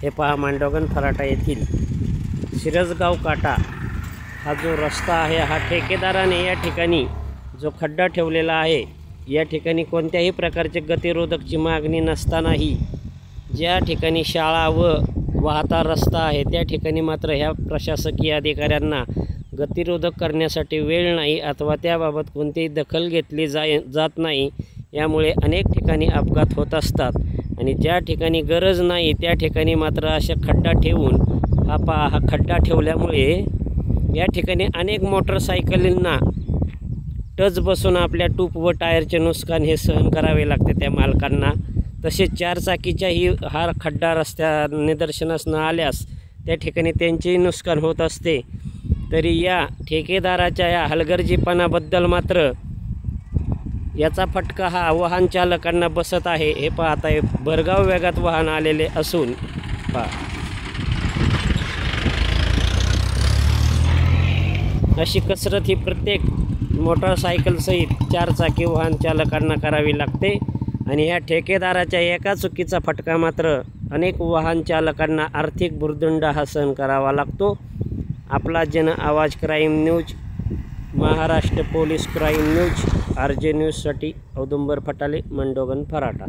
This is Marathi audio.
हे पहा, मांडवगण फराटा येथील शिरसगाव काटा हा जो रस्ता आहे, हा ठेकेदाराने या ठिकाणी जो खड्डा ठेवलेला आहे, या ठिकाणी कोणत्याही प्रकारचे गतिरोधकची मागणी नसतानाही ज्या ठिकाणी शाळा व वाहता रस्ता आहे त्या ठिकाणी मात्र ह्या प्रशासकीय अधिकाऱ्यांना गतिरोधक करण्यासाठी वेळ नाही अथवा त्याबाबत कोणतीही दखल घेतली जात नाही। यामुळे अनेक ठिकाणी अपघात होत असतात आणि ज्या ठिकाणी गरज नाही त्या ठिकाणी मात्र अशा खड्डा ठेवून हा खड्डा ठेवल्यामुळे या ठिकाणी अनेक मोटरसायकलींना टच बसून आपल्या टूप व टायरचे नुकसान हे सहन करावे लागते त्या मालकांना। तसेच चारचाकीच्याही हा खड्डा रस्त्या निदर्शनास न आल्यास त्या ठिकाणी त्यांचेही नुकसान होत असते। तरी या ठेकेदाराच्या या हलगर्जीपणाबद्दल मात्र याचा फटका हा वाहन चालकांना बसत आहे। हे पाहत आहे, भरधाव वेगात वाहन आलेले असून अशी कसरत ही प्रत्येक मोटरसायकलसहित चारचाकी वाहन चालकांना करावी लागते आणि या ठेकेदाराच्या एका चुकीचा फटका मात्र अनेक वाहन चालकांना आर्थिक भुर्दंड हा सहन करावा लागतो। आपला जन आवाज crime news, Maharashtra police crime news, RJ न्यूजसाठी औदुंबर फटाले, मांडवगण फराटा।